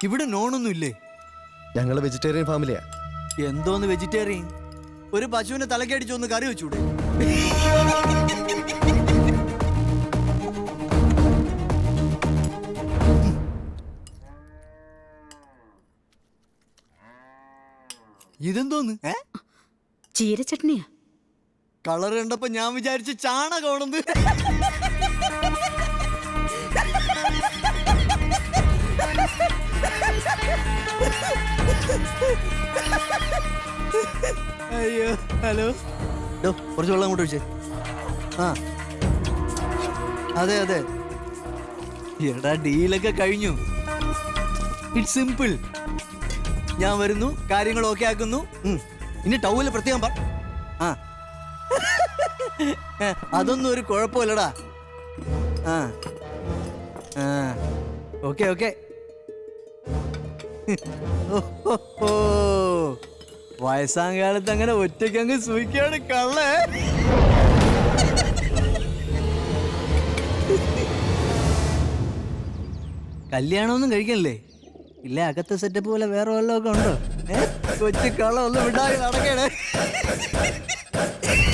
ഇവിടെ നോണൊന്നും ഇല്ലേ? ഞങ്ങള് വെജിറ്റേറിയൻ ഫാമിലിയാ. എന്തോന്ന് വെജിറ്റേറിയൻ? ഒരു പശുവിനെ തലക്കടിച്ച് ഒന്ന് കറി വെച്ചൂടെ? ഇതെന്തോന്ന്? ചീരച്ചട്നിയാ. കളർ കണ്ടപ്പോ ഞാൻ വിചാരിച്ചു ചാണകമാണെന്ന്. അയ്യോ, ഹലോ, കുറച്ച് വെള്ളം അങ്ങോട്ട് ഒഴിച്ചേ. ആ അതെ അതെ, എടാ ഡീലൊക്കെ കഴിഞ്ഞു. It's simple. ഞാൻ വരുന്നു, കാര്യങ്ങൾ ഓക്കെ ആക്കുന്നു. ഇനി ടൗല് പ്രത്യേകം പറ. ആ അതൊന്നും ഒരു കുഴപ്പമില്ലടാ. ആ ആ ഓക്കെ ഓക്കെ. വയസ്സാം കാലത്ത് അങ്ങനെ ഒറ്റയ്ക്ക് അങ്ങ് സൂയിക്കാണ് കള്ളേ. കല്യാണമൊന്നും കഴിക്കണല്ലേ? ഇല്ല, അകത്തെ സെറ്റപ്പ് പോലെ വേറെ വല്ലതൊക്കെ ഉണ്ടോ? കൊച്ചു കള്ള ഒന്ന് വിടാതെ നടക്കണേ.